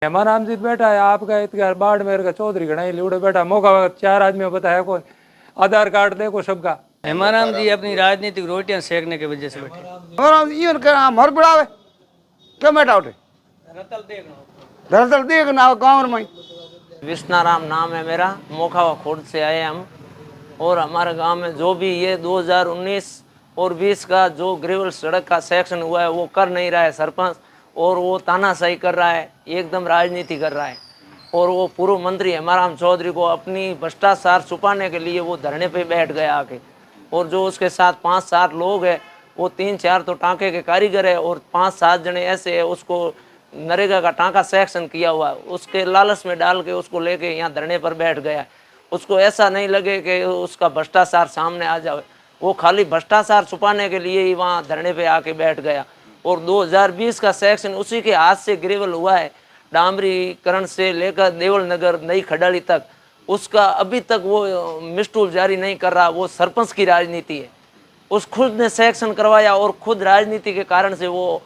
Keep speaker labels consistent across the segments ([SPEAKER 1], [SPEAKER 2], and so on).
[SPEAKER 1] हेमारामजीत बैठा है आपका इतकार बाड़मेर का चौधरी गणाई लिउड़े बैठा मौका 4 आदमी बताया कौन आधार कार्ड देखो सबका।
[SPEAKER 2] हेमाराम जी अपनी राजनीतिक रोटियां सेकने की वजह से बैठे।
[SPEAKER 3] हेमाराम जी मर पड़ावे क्यों बैठा उठे दरअसल देखना गाँव में।
[SPEAKER 4] विष्णाराम नाम है मेरा, मोखावा खोड़ से आए हम। और हमारे गांव में जो भी ये 2019 और 20 का जो ग्रेवल सड़क का सेक्शन हुआ है वो कर नहीं रहा है सरपंच, और वो तानाशाही कर रहा है, एकदम राजनीति कर रहा है। और वो पूर्व मंत्री हेमाराम चौधरी को अपनी भ्रष्टाचार छुपाने के लिए वो धरने पे बैठ गया आके। और जो उसके साथ 5-7 लोग हैं, वो 3-4 तो टांके के कारीगर है और 5-7 जने ऐसे है उसको नरेगा का टांका सेक्शन किया हुआ, उसके लालच में डाल के उसको लेके यहाँ धरने पर बैठ गया। उसको ऐसा नहीं लगे कि उसका भ्रष्टाचार सामने आ जाए, वो खाली भ्रष्टाचार छुपाने के लिए ही वहाँ धरने पे आके बैठ गया। और 2020 का सेक्शन उसी के हाथ से ग्रेवल हुआ है, डामरीकरण से लेकर देवल नगर नई खडाली तक, उसका अभी तक वो मिस्टूल जारी नहीं कर रहा। वो सरपंच की राजनीति है, उस खुद ने सेक्शन करवाया और खुद राजनीति के कारण से वो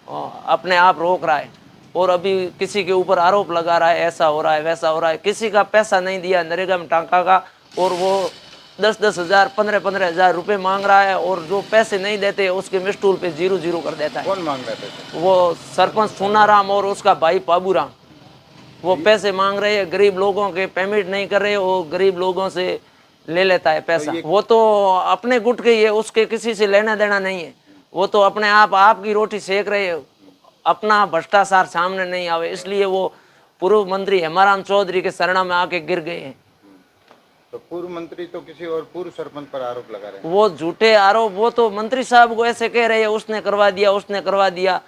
[SPEAKER 4] अपने आप रोक रहा है। और अभी किसी के ऊपर आरोप लगा रहा है, ऐसा हो रहा है वैसा हो रहा है। किसी का पैसा नहीं दिया नरेगा में टांका का, और वो 10-10 हज़ार 15-15 हज़ार रुपये मांग रहा है। और जो पैसे नहीं देते उसके मिस्टूल पे 0-0 कर देता है।
[SPEAKER 3] कौन मांग रहे थे?
[SPEAKER 4] वो सरपंच सोनाराम और उसका भाई पाबूराम, वो पैसे मांग रहे हैं। गरीब लोगों के पेमेंट नहीं कर रहे, वो गरीब लोगों से ले लेता है पैसा। वो तो अपने गुट के ही है, उसके किसी से लेना देना नहीं है। वो तो अपने आपकी रोटी सेक रहे हैं, अपना भ्रष्टाचार सामने नहीं आवे, इसलिए वो पूर्व मंत्री हेमाराम चौधरी के शरणा में आके गिर गए हैं।
[SPEAKER 3] तो पूर्व मंत्री तो किसी और पूर्व सरपंच पर आरोप लगा रहे हैं।
[SPEAKER 4] वो झूठे आरोप, वो तो मंत्री साहब को ऐसे कह रहे हैं उसने करवा दिया उसने करवा दिया,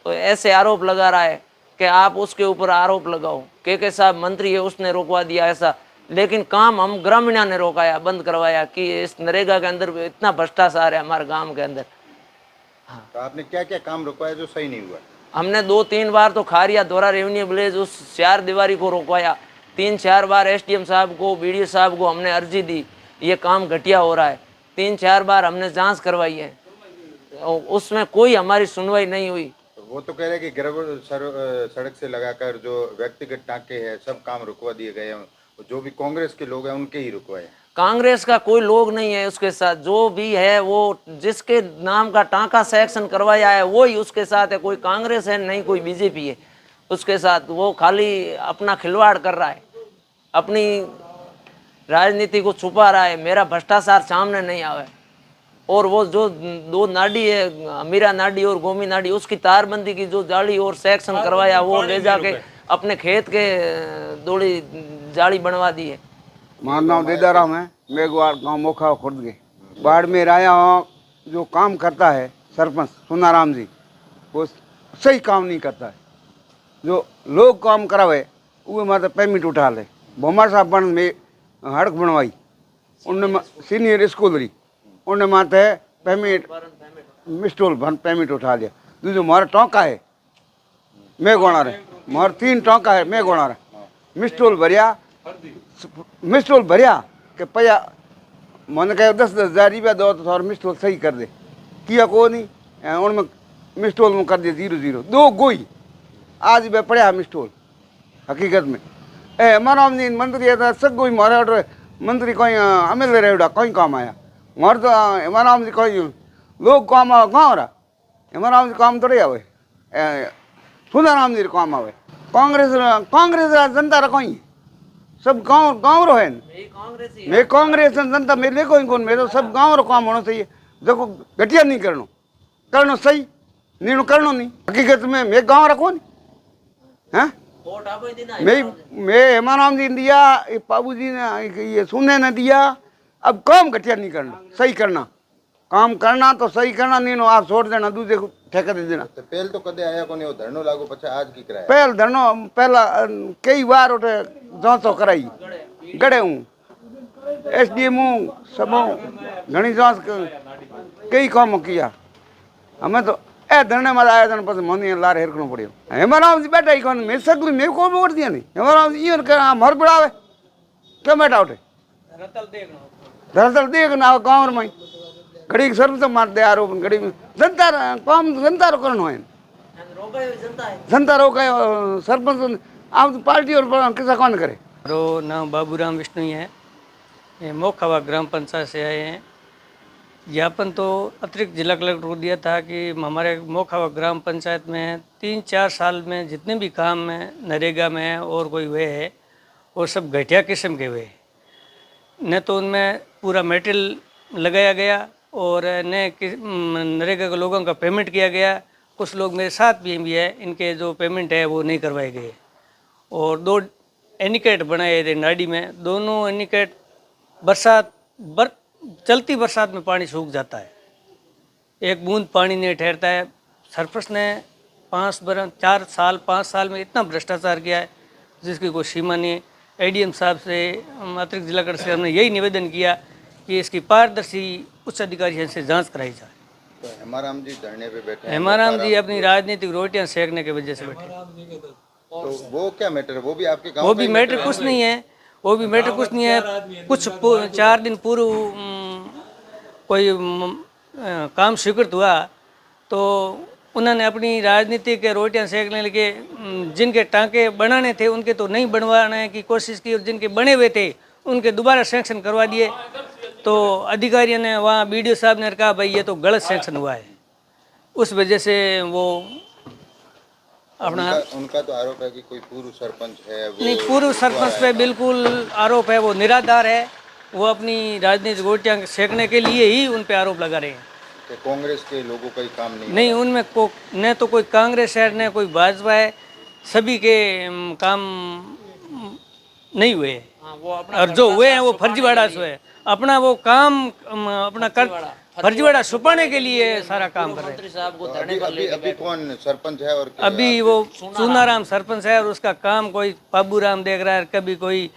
[SPEAKER 4] तो ऐसे आरोप लगा रहा है कि आप उसके ऊपर आरोप लगाओ के साहब मंत्री है उसने रोकवा दिया ऐसा। लेकिन काम हम ग्रामीणों ने रोकाया, बंद करवाया कि इस नरेगा के अंदर इतना भ्रष्टाचार है हमारे गांव के अंदर।
[SPEAKER 3] हाँ। तो आपने क्या क्या काम रुकवाया जो सही नहीं हुआ?
[SPEAKER 4] हमने 2-3 बार तो खारिया द्वारा रेवेन्यू विलेज उस 4 दीवारी को रोकवाया। 3-4 बार एसडीएम साहब को बीडीओ साहब को हमने अर्जी दी, ये काम घटिया हो रहा है। 3-4 बार हमने जांच करवाई है, उसमें कोई हमारी सुनवाई नहीं हुई।
[SPEAKER 3] वो तो कह रहे हैं कि ग्रेवल सड़क से लगाकर जो व्यक्तिगत टांके हैं सब काम रुकवा दिए गए हैं, जो भी कांग्रेस के लोग हैं उनके ही रुकवाए।
[SPEAKER 4] कांग्रेस का कोई लोग नहीं है उसके साथ, जो भी है वो जिसके नाम का टांका सेक्शन करवाया है वो ही उसके साथ है। कोई कांग्रेस है नहीं, कोई बीजेपी है उसके साथ। वो खाली अपना खिलवाड़ कर रहा है, अपनी राजनीति को छुपा रहा है, मेरा भ्रष्टाचार सामने नहीं आवे। और वो जो 2 नाडी है, अमीरा नाडी और गोमी नाडी, उसकी तारबंदी की जो जाली और सेक्शन करवाया वो ले जाके अपने खेत के दौड़ी जाली बनवा दी है।
[SPEAKER 5] मारा नाम देदाराम है, मेघवाड़ गांव मोखा खुर्द के बाढ़ में आया हूँ। जो काम करता है सरपंच सोनाराम जी, वो सही काम नहीं करता है। जो लोग काम करावे वो मतलब पेमेंट उठा ले। भोमार साहब बन में हड़क बनवाई, उनने सीनियर स्कूल रही, उन्हें माथे पेमेंट मिस्टोल भन पेमेंट उठा लिया। दूसरे मारा टोंका है मैं गोना रहे, मार 3 टोंका है मैं गोना रहे। मिस्टोल भरिया कि पैया मैंने कहा 10-10 हज़ार रुपया दो तो थोड़ा मिस्टोल सही कर दे, किया को नहीं। उनमें मिस्टोल में कर दिया 0-0 2 गोई। आज भी पड़ा मिस्टोल हकीकत में हमारा मंत्री है सब कोई मारा मंत्री कोई अमेल रहा कोई काम आया मार तो हमारा कोई लोग काम गाँव रहा हमारा काम थोड़े आवे सुनाराम जी काम आवे। कांग्रेस जनता रहा कोई सब गाँव रो है। मैं कांग्रेस जनता मेरे कोई कौन, मेरे सब गाँव रो काम होना चाहिए। देखो घटिया नहीं करनो सही नहीं करनो नहीं। हकीकत में मैं गाँव रखो नहीं हैं। मैं हेमाराम जी ने दिया, बाबू जी ने ये सुने ने दिया। अब काम घटिया नहीं करना, सही करना, काम करना तो सही करना, नहीं आप छोड़ देना दूसरे को ठेका दे देना।
[SPEAKER 3] तो पहल तो कदे आया कोनी, धरनो लागो पछा आज की कराया।
[SPEAKER 5] पहल धरनो पहला कई बार उठे जांचो कराई गड़े हूँ एसडीएम हूँ सब घनी जांच कई काम किया। हमें तो धरने में आया था पस मन लार हेरकणो पड़ो। हेमाराम जी बैठा ही कौन, मैं सकूँ मैं को वोट दिया नहीं। हेमाराम जी मर पड़ावे क्यों बैठा उठे दरअसल देखना गाँव में घड़ी सर्व तो मार दे आरोप घड़ी जनता काम जनता रो करनो है। जनता रो सरपंच आप तो पार्टी और किसा कौन करे।
[SPEAKER 2] मारो नाम बाबूराम विष्णु है, ये मोखावा ग्राम पंचायत से आए हैं। ज्ञापन तो अतिरिक्त जिला कलेक्टर को दिया था कि हमारे मोखावा ग्राम पंचायत में 3-4 साल में जितने भी काम हैं नरेगा में और कोई वे है वो सब घटिया किस्म के हुए, न तो उनमें पूरा मटेरियल लगाया गया और न नरेगा के लोगों का पेमेंट किया गया। कुछ लोग मेरे साथ भी है, इनके जो पेमेंट है वो नहीं करवाए गए। और 2 एनिकेट बनाए थे नाड़ी में, दोनों एनिकेट चलती बरसात में पानी सूख जाता है, एक बूंद पानी नहीं ठहरता है। सरपंच ने 4 साल 5 साल में इतना भ्रष्टाचार किया है जिसकी कोई सीमा नहीं। एडीएम साहब से अतिरिक्त जिला कलेक्टर से हमने यही निवेदन किया कि इसकी पारदर्शी उच्च अधिकारी से जांच कराई जाए।
[SPEAKER 3] तो हेमाराम जी धरने पे बैठे हैं।
[SPEAKER 2] हेमाराम जी अपनी राजनीतिक रोटियां सेकने की वजह से बैठे।
[SPEAKER 3] तो वो क्या मैटर है? वो भी आपके गांव
[SPEAKER 2] वो भी मैटर कुछ नहीं है, वो भी मैटर कुछ नहीं है। कुछ 4 दिन पूर्व कोई काम स्वीकृत हुआ तो उन्होंने अपनी राजनीति के रोटियां सेकने लगे। जिनके टांके बनाने थे उनके तो नहीं बनवाने की कोशिश की और जिनके बने हुए थे उनके दोबारा सेंक्शन करवा दिए। तो अधिकारियों ने वहाँ बीडीओ साहब ने कहा भाई ये तो गलत सेंक्शन हुआ है, उस वजह से वो अपना
[SPEAKER 3] उनका तो आरोप है कि कोई पूर्व सरपंच है वो
[SPEAKER 2] नहीं, पूर्व सरपंच पे बिल्कुल आरोप है, वो निराधार है। वो अपनी राजनीतिक रोटियां सेकने के लिए ही उन पे आरोप लगा रहे हैं।
[SPEAKER 3] कि कांग्रेस के लोगों का ही काम
[SPEAKER 2] नहीं, उनमें न तो कोई कांग्रेस है न कोई भाजपा है, सभी के काम नहीं हुए और जो हुए हैं वो फर्जीवाड़ा से है। अपना वो काम अपना फर्जीवाड़ा छुपाने के लिए सारा काम कर रहे हैं।
[SPEAKER 3] अभी कौन सरपंच है? और
[SPEAKER 2] अभी वो चूनाराम सरपंच है और उसका काम कोई बाबूराम देख रहा है, कभी कोई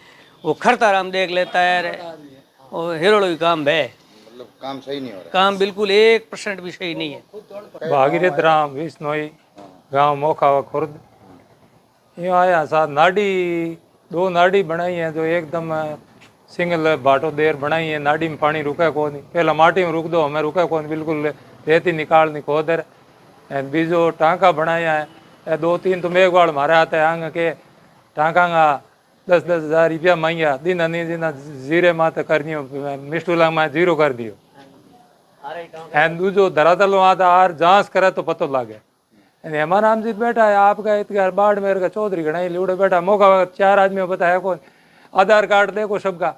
[SPEAKER 2] वो खरताराम देख लेता है और हिरोड़ो काम है।
[SPEAKER 3] मतलब काम सही नहीं हो रहा।
[SPEAKER 2] काम बिल्कुल 1% भी सही नहीं है।
[SPEAKER 1] भागीरथ राम विश्नोई, गांव मोखावा खुर्द। यहाँ आया साथ नाड़ी 2 नाड़ी बनाई है जो एकदम सिंगल बाटो देर बनाई है। नाड़ी में पानी रुका कौन, पहला माटी में रुक दो, हमें रुका कौन, बिल्कुल रेती निकालनी खोदर। बीजो टांका बनाया है 2-3 तो मेघवाड़ मारे आते हैं आंग के टांका 10-10 हज़ार रुपया मांगिया दिन जीरे माते करनी मिस्टूलांग में 0 कर दियो। दूजो धरातल आता आर जांच करे तो पतो लागे। हेमाराम जी बैठा है आपका इतगार बाड़मेर का चौधरी गणाई लिउड़े बैठा, मौका 4 आदमी बताया कौन, आधार कार्ड देखो सबका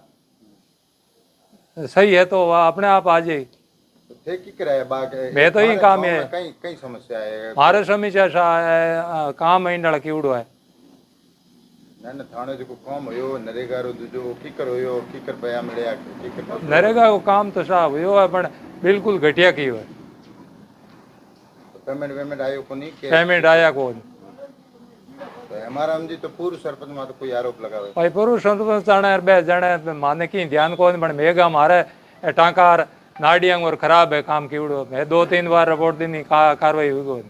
[SPEAKER 1] सही है तो वह अपने आप आ जाए।
[SPEAKER 3] ठेकी किराया बाग
[SPEAKER 1] मैं तो ही काम है,
[SPEAKER 3] कई समस्या है
[SPEAKER 1] मारे समीक्षा है काम इंडल कीवड़ो है
[SPEAKER 3] न थाने जो काम होयो नरेगा रो जो कीकर होयो कीकर पया मिले कीकर
[SPEAKER 1] नरेगा को काम तो साहब हुयो है पर बिल्कुल घटिया की है।
[SPEAKER 3] पेमेंट आयो कोनी के
[SPEAKER 1] पेमेंट आया कौन।
[SPEAKER 3] तो हेमाराम जी तो पूर्व सरपंच में तो कोई आरोप लगावे
[SPEAKER 1] भाई पुरुष सरपंच जाने बे जाने माने की ध्यान कौन बन मेगा मारे टांकार नाड़ियांग और खराब है काम कीवड़ो। मैं 2-3 बार रिपोर्ट दी कार्रवाई हुई कौन।